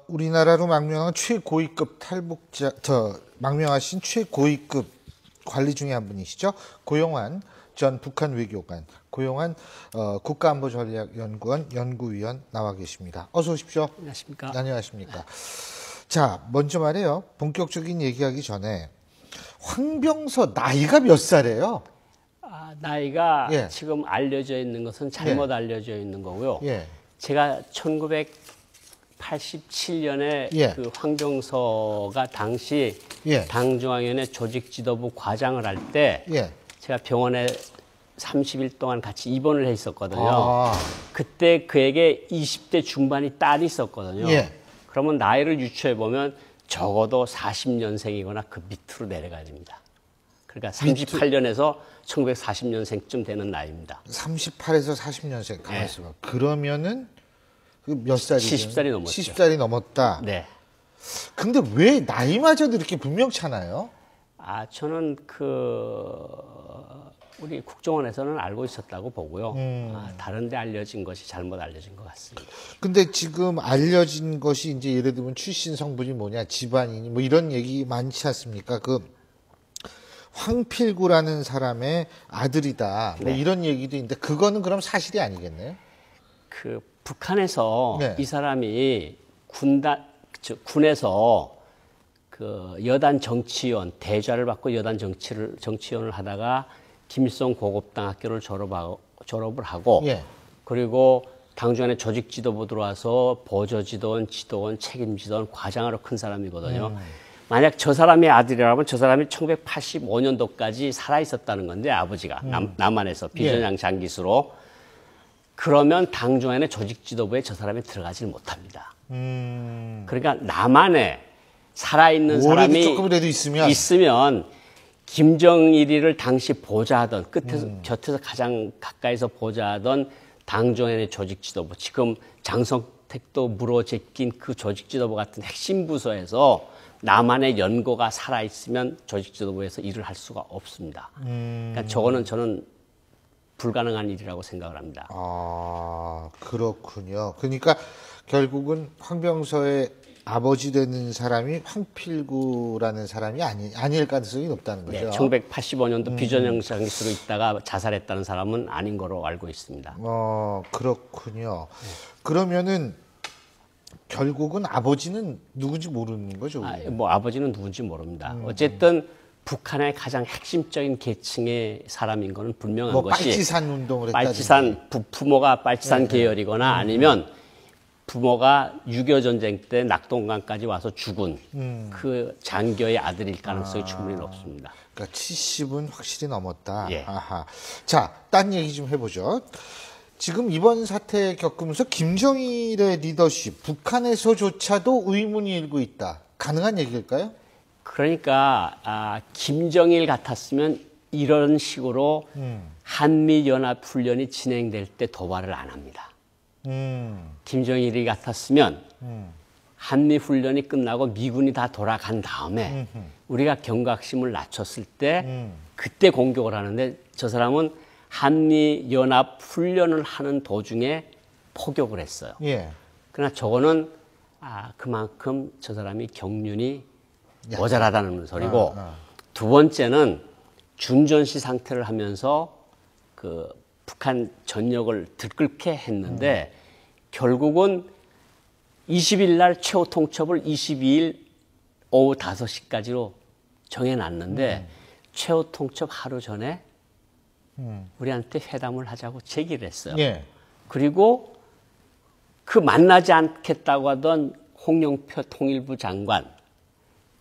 우리나라로 망명한 최고위급 탈북자, 망명하신 최고위급 관리 중에 한 분이시죠. 고용환 전 북한 외교관, 고용환 국가안보전략연구원 연구위원 나와 계십니다. 어서 오십시오. 안녕하십니까. 안녕하십니까. 자, 먼저 말해요. 본격적인 얘기하기 전에 황병서 나이가 몇 살이에요? 나이가 예. 지금 알려져 있는 것은 잘못 예. 알려져 있는 거고요. 예. 제가 1987년에 예. 그 황병서가 당시 예. 당중앙위원회 조직지도부 과장을 할 때 예. 제가 병원에 30일 동안 같이 입원을 해 있었거든요. 아. 그때 그에게 20대 중반이 딸이 있었거든요. 예. 그러면 나이를 유추해 보면 적어도 40년생이거나 그 밑으로 내려가야 됩니다. 그러니까 38년에서 1940년생쯤 되는 나이입니다. 38에서 40년생 가만 네. 있어봐. 그러면은 몇 살이죠? 70살이 넘었죠. 70살이 넘었다. 네. 근데 왜 나이마저도 이렇게 분명찮아요? 저는 우리 국정원에서는 알고 있었다고 보고요. 다른 데 알려진 것이 잘못 알려진 것 같습니다. 근데 지금 알려진 것이 이제 예를 들면 출신 성분이 뭐냐, 집안이니 뭐 이런 얘기 많지 않습니까? 황필구라는 사람의 아들이다. 뭐 네. 이런 얘기도 있는데 그거는 그럼 사실이 아니겠네요? 북한에서 네. 이 사람이 군에서 여단 정치위원, 대좌를 받고 여단 정치위원을 하다가 김일성 고급당 학교를 졸업을 하고 예. 그리고 당중앙의 조직지도부 들어와서 보조지도원, 지도원, 책임지도원, 과장으로 큰 사람이거든요. 만약 저 사람의 아들이라면 저 사람이 1985년도까지 살아있었다는 건데 아버지가 남한에서 비전향 장기수로 그러면 당중앙의 조직지도부에 저 사람이 들어가질 못합니다. 그러니까 남한에 살아있는 사람이 조금이라도 있으면 김정일이를 당시 보좌하던 곁에서 가장 가까이서 보좌하던 당중앙의 조직지도부 지금 장성택도 물어제낀 그 조직지도부 같은 핵심 부서에서 남한의 연고가 살아있으면 조직지도부에서 일을 할 수가 없습니다. 그러니까 저는 불가능한 일이라고 생각을 합니다. 아, 그렇군요. 그러니까 결국은 황병서의 아버지 되는 사람이 황필구라는 사람이 아닐 가능성이 높다는 거죠. 네, 1985년도 비전형 장기수로 있다가 자살했다는 사람은 아닌 거로 알고 있습니다. 그렇군요. 그러면은 결국은 아버지는 누군지 모르는 거죠? 아버지는 누군지 모릅니다. 어쨌든 북한의 가장 핵심적인 계층의 사람인 거는 분명한 것이 빨치산 운동을 했다든지. 부모가 빨치산 계열이거나 아니면 부모가 6.25 전쟁 때 낙동강까지 와서 죽은 그 장교의 아들일 가능성이 충분히 높습니다. 그러니까 70은 확실히 넘었다. 예. 아하. 자, 딴 얘기 좀 해보죠. 지금 이번 사태 겪으면서 김정일의 리더십, 북한에서조차도 의문이 일고 있다. 가능한 얘기일까요? 그러니까 김정일 같았으면 이런 식으로 한미연합훈련이 진행될 때 도발을 안 합니다. 김정일이 같았으면 한미훈련이 끝나고 미군이 다 돌아간 다음에 우리가 경각심을 낮췄을 때 그때 공격을 하는데 저 사람은 한미연합훈련을 하는 도중에 포격을 했어요. 예. 그러나 저거는 그만큼 저 사람이 경륜이 모자라다는 소리고 두 번째는 준전시 상태를 하면서 북한 전역을 들끓게 했는데 결국은 20일 날 최후 통첩을 22일 오후 5시까지로 정해놨는데 최후 통첩 하루 전에 우리한테 회담을 하자고 제기를 했어요. 예. 그리고 만나지 않겠다고 하던 홍영표 통일부 장관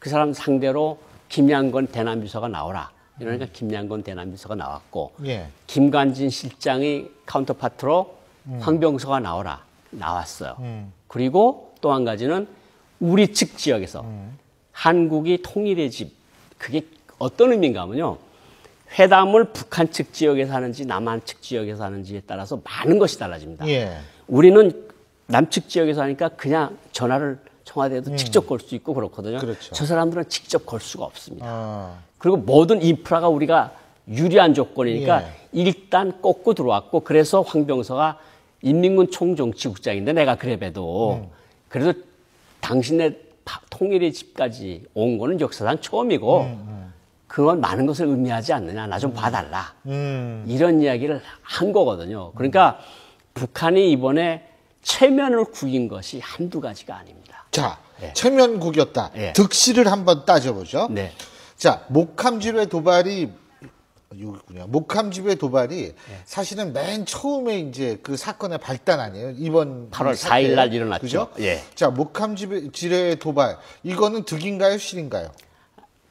그 사람 상대로 김양건 대남비서가 나오라. 이러니까 김양건 대남비서가 나왔고 예. 김관진 실장이 카운터파트로 황병서가 나왔어요. 그리고 또 한 가지는 우리 측 지역에서 한국이 통일의 집 그게 어떤 의미인가 하면요. 회담을 북한 측 지역에서 하는지 남한 측 지역에서 하는지에 따라서 많은 것이 달라집니다. 예. 우리는 남측 지역에서 하니까 그냥 전화를 청와대에도 직접 걸 수 있고 그렇거든요. 그렇죠. 저 사람들은 직접 걸 수가 없습니다. 아. 그리고 모든 인프라가 우리가 유리한 조건이니까 예. 일단 꺾고 들어왔고 그래서 황병서가 인민군 총정치국장인데 내가 그래 봬도 그래도 당신의 통일의 집까지 온 거는 역사상 처음이고 그건 많은 것을 의미하지 않느냐. 나 좀 봐달라. 이런 이야기를 한 거거든요. 그러니까 북한이 이번에 체면을 구긴 것이 한두 가지가 아닙니다. 자, 체면 구겼다. 득실을 한번 따져보죠. 네. 자, 목함질의 도발이 여기군요. 목함집의 도발이 사실은 맨 처음에 이제 그 사건의 발단 아니에요. 이번 8월 4일 날 일어났죠. 그죠? 예. 자, 목함질의 도발. 이거는 득인가요, 실인가요?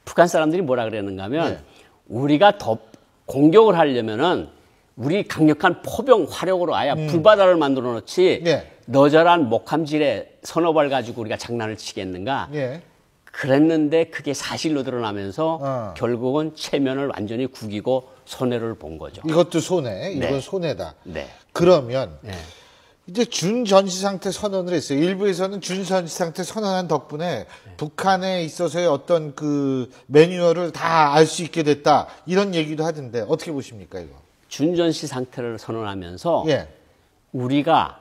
북한 사람들이 뭐라 그랬는가 하면 우리가 더 공격을 하려면은 우리 강력한 포병 화력으로 아예 불바다를 만들어 놓지 너저란 목함질의 선어발 가지고 우리가 장난을 치겠는가. 그랬는데 그게 사실로 드러나면서 결국은 체면을 완전히 구기고 손해를 본 거죠. 이것도 손해. 이건 손해다. 네. 그러면 이제 준전시 상태 선언을 했어요. 일부에서는 준전시 상태 선언한 덕분에 북한에 있어서의 어떤 그 매뉴얼을 다 알 수 있게 됐다. 이런 얘기도 하던데 어떻게 보십니까, 이거? 준전시 상태를 선언하면서 우리가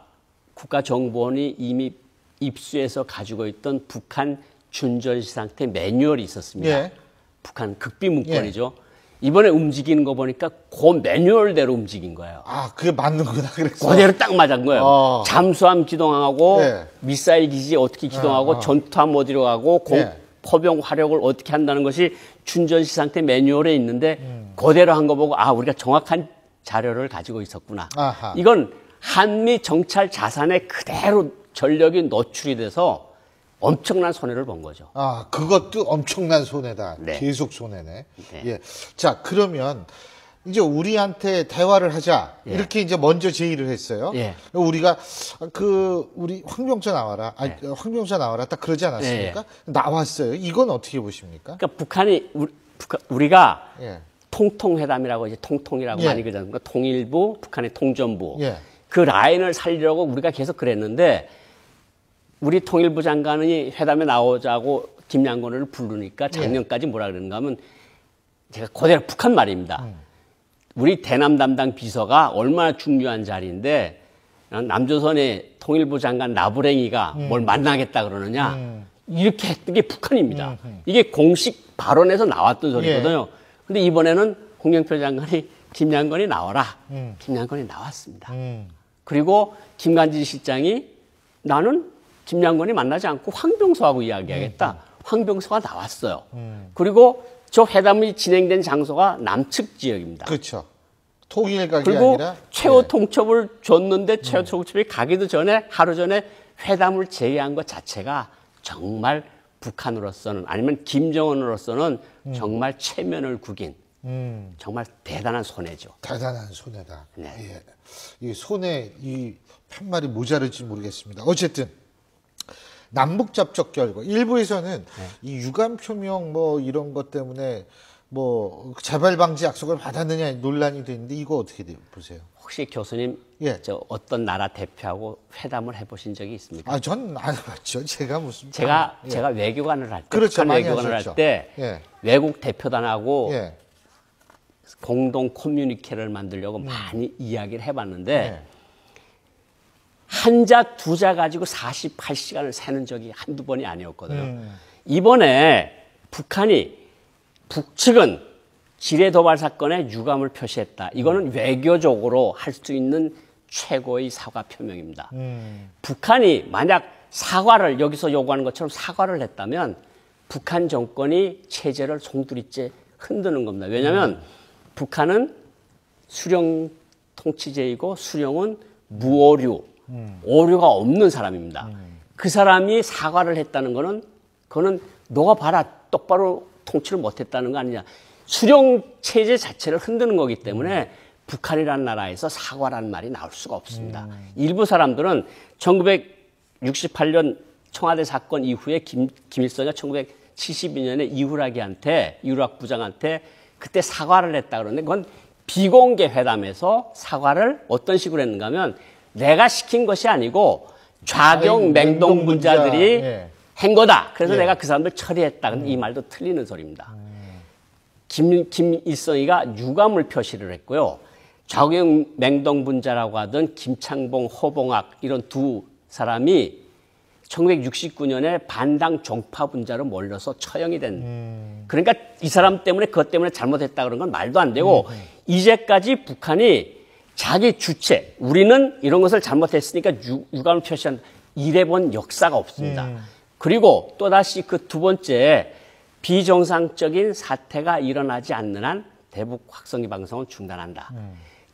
국가정보원이 이미 입수해서 가지고 있던 북한 준전시 상태 매뉴얼이 있었습니다. 북한 극비 문건이죠. 이번에 움직이는 거 보니까 그 매뉴얼대로 움직인 거예요. 아, 그게 맞는구나. 그래서 그대로 딱 맞은 거예요. 잠수함 기동하고 미사일 기지 어떻게 기동하고 전투함 어디로 가고 포병 화력을 어떻게 한다는 것이 준전시 상태 매뉴얼에 있는데 그대로 한 거 보고 아, 우리가 정확한 자료를 가지고 있었구나. 이건 한미 정찰 자산에 그대로 전력이 노출이 돼서 엄청난 손해를 본 거죠. 아, 그것도 엄청난 손해다. 계속 손해네. 자, 그러면 이제 우리한테 대화를 하자. 이렇게 이제 먼저 제의를 했어요. 우리가 우리 황병사 나와라. 황병사 나와라. 딱 그러지 않았습니까? 나왔어요. 이건 어떻게 보십니까? 그러니까 북한이 우리가 통통회담이라고 이제 통통이라고 많이 그러잖아요. 그러니까 통일부, 북한의 통전부. 그 라인을 살리려고 우리가 계속 그랬는데 우리 통일부 장관이 회담에 나오자고 김양곤을 부르니까 작년까지 뭐라 그러는가 하면 제가 그대로 북한 말입니다. 우리 대남 담당 비서가 얼마나 중요한 자리인데 남조선의 통일부 장관 나부랭이가 뭘 만나겠다 그러느냐. 이렇게 했던 게 북한입니다. 이게 공식 발언에서 나왔던 소리거든요. 근데 이번에는 홍영표 장관이 김양곤이 나와라. 김양곤이 나왔습니다. 그리고 김관진 실장이 나는 김양곤이 만나지 않고 황병서하고 이야기하겠다. 황병서가 나왔어요. 그리고 저 회담이 진행된 장소가 남측 지역입니다. 그렇죠. 통일각이 그리고 아니라 최후 통첩을 줬는데 최후 통첩이 가기도 전에 하루 전에 회담을 제의한 것 자체가 정말 북한으로서는 아니면 김정은으로서는 정말 체면을 구긴 정말 대단한 손해죠. 대단한 손해다. 이 손해 이 편말이 모자랄지 모르겠습니다. 어쨌든 남북 접촉 결과 일부에서는 이 유감 표명 뭐 이런 것 때문에 뭐 재발 방지 약속을 받았느냐 논란이 되는데 이거 어떻게 보세요? 혹시 교수님 저 어떤 나라 대표하고 회담을 해보신 적이 있습니까? 아, 전 안 해봤죠. 제가 무슨 제가 외교관을 할 때, 그렇죠, 북한 외교관을 할 때 외국 대표단하고 공동 커뮤니케를 만들려고 많이 이야기를 해봤는데 한자 두자 가지고 48시간을 새는 적이 한두 번이 아니었거든요. 이번에 북측은 지뢰 도발 사건에 유감을 표시했다. 이거는 외교적으로 할 수 있는 최고의 사과 표명입니다. 북한이 만약 사과를 여기서 요구하는 것처럼 사과를 했다면 북한 정권이 체제를 송두리째 흔드는 겁니다. 왜냐하면 북한은 수령 통치제이고 수령은 무오류, 오류가 없는 사람입니다. 그 사람이 사과를 했다는 거는 그거는 너가 봐라 똑바로 통치를 못했다는 거 아니냐. 수령 체제 자체를 흔드는 거기 때문에 북한이라는 나라에서 사과라는 말이 나올 수가 없습니다. 일부 사람들은 1968년 청와대 사건 이후에 김일성이 1972년에 이우락 부장한테 그때 사과를 했다 그러는데 그건 비공개 회담에서 사과를 어떤 식으로 했는가 하면 내가 시킨 것이 아니고 좌경 맹동분자들이 한 거다. 그래서 내가 그 사람들 처리했다. 근데 이 말도 틀리는 소리입니다. 김일성이가 유감을 표시를 했고요. 좌경 맹동분자라고 하던 김창봉, 허봉학 이런 두 사람이 1969년에 반당 종파 분자로 몰려서 처형이 된. 그러니까 이 사람 때문에 그것 때문에 잘못했다 그런 건 말도 안 되고 이제까지 북한이 자기 주체, 우리는 이런 것을 잘못했으니까 유감을 표시한 이래본 역사가 없습니다. 그리고 또다시 그 두 번째 비정상적인 사태가 일어나지 않는 한 대북 확성기 방송은 중단한다.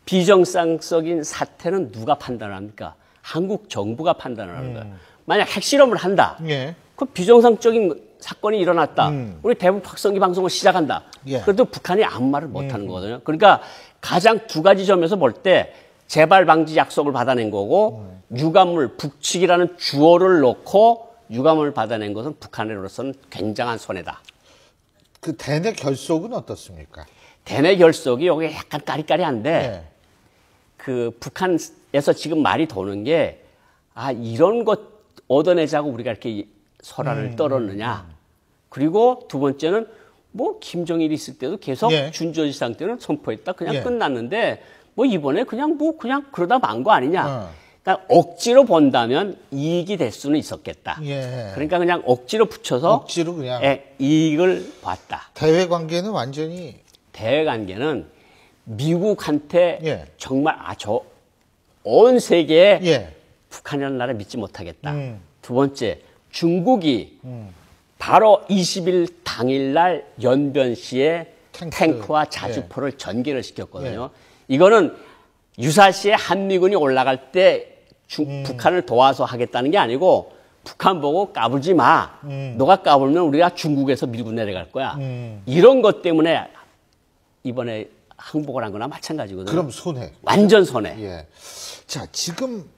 비정상적인 사태는 누가 판단을 합니까? 한국 정부가 판단을 하는 거예요. 만약 핵실험을 한다. 예. 그 비정상적인 사건이 일어났다. 우리 대북 확성기 방송을 시작한다. 예. 그래도 북한이 아무 말을 못하는 거거든요. 그러니까 가장 두 가지 점에서 볼 때 재발 방지 약속을 받아낸 거고 유감물, 북측이라는 주어를 놓고 유감을 받아낸 것은 북한으로서는 굉장한 손해다. 그 대내 결속은 어떻습니까? 대내 결속이 여기 약간 까리까리한데 예. 그 북한에서 지금 말이 도는 게 이런 것 얻어내자고 우리가 이렇게 설화를 떨었느냐. 그리고 두 번째는 뭐 김정일이 있을 때도 계속 예. 준조지상 때는 선포했다. 그냥 예. 끝났는데 뭐 이번에 그냥 그러다 만 거 아니냐. 그러니까 억지로 본다면 이익이 될 수는 있었겠다. 예. 그러니까 그냥 억지로 붙여서 억지로 그냥 이익을 봤다. 대외 관계는 완전히 대외 관계는 미국한테 예. 정말 온 세계에 예. 북한이라는 나라 믿지 못하겠다. 두 번째, 중국이 바로 20일 당일날 연변시에 탱크와 자주포를 전개를 시켰거든요. 이거는 유사시에 한미군이 올라갈 때 북한을 도와서 하겠다는 게 아니고 북한 보고 까불지 마. 너가 까불면 우리가 중국에서 밀고 내려갈 거야. 이런 것 때문에 이번에 항복을 한 거나 마찬가지거든요. 그럼 손해. 완전 손해. 예. 자, 지금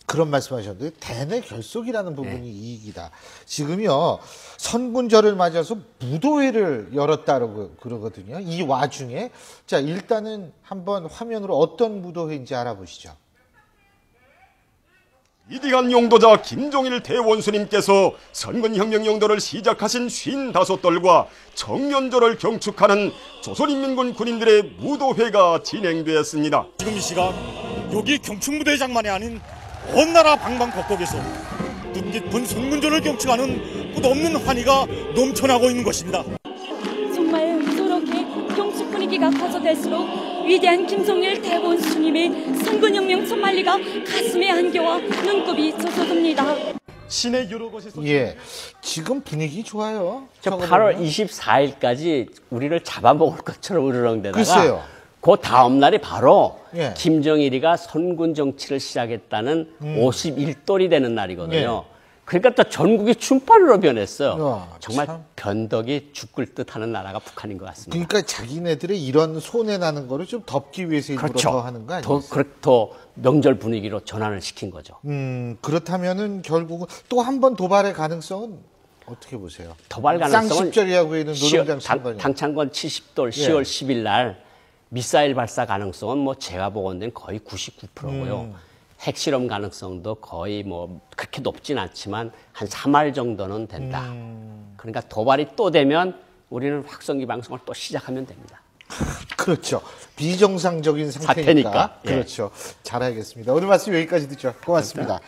그런 말씀하셨는데 대내 결속이라는 부분이 이익이다. 지금요 선군절을 맞아서 무도회를 열었다고 그러거든요. 이 와중에 자 일단은 한번 화면으로 어떤 무도회인지 알아보시죠. 위대한 용도자 김종일 대원수님께서 선군혁명 용도를 시작하신 55돌과 정년조를 경축하는 조선인민군 군인들의 무도회가 진행되었습니다. 지금 이 시각 여기 경축무대장만이 아닌 온 나라 방방곡곡에서 뜻깊은 선군조를 경축하는 끝없는 환희가 넘쳐나고 있는 것입니다. 정말 저렇게 경축 분위기가 가져될수록 위대한 김종일 대원수님의 선군혁명 천만리가 가슴에 안겨와 눈곱이 젖어듭니다. 시내 여러 곳에서 예, 지금 분위기 좋아요. 8월 24일까지 우리를 잡아먹을 것처럼 으르렁대다가 글쎄요. 그 다음 날이 바로 예. 김정일이가 선군 정치를 시작했다는 51돌이 되는 날이거든요. 그러니까 또 전국이 춤바루로 변했어요. 정말 참. 변덕이 죽을 듯하는 나라가 북한인 것 같습니다. 그러니까 자기네들의 이런 손해 나는 거를 좀 덮기 위해서 일부러 더 하는 거 아니에요? 더 명절 분위기로 전환을 시킨 거죠. 그렇다면은 결국은 또 한 번 도발의 가능성은 어떻게 보세요? 도발 가능성은 쌍십절이하고 있는 노동장 선거니. 당창건 70돌 10월 10일 날 미사일 발사 가능성은 뭐 제가 보건된 거의 99%고요. 핵실험 가능성도 거의 뭐 그렇게 높진 않지만 한 3할 정도는 된다. 그러니까 도발이 또 되면 우리는 확성기 방송을 또 시작하면 됩니다. 그렇죠. 비정상적인 상태니까. 사태니까. 예. 그렇죠. 잘 알겠습니다. 오늘 말씀 여기까지 듣죠. 고맙습니다.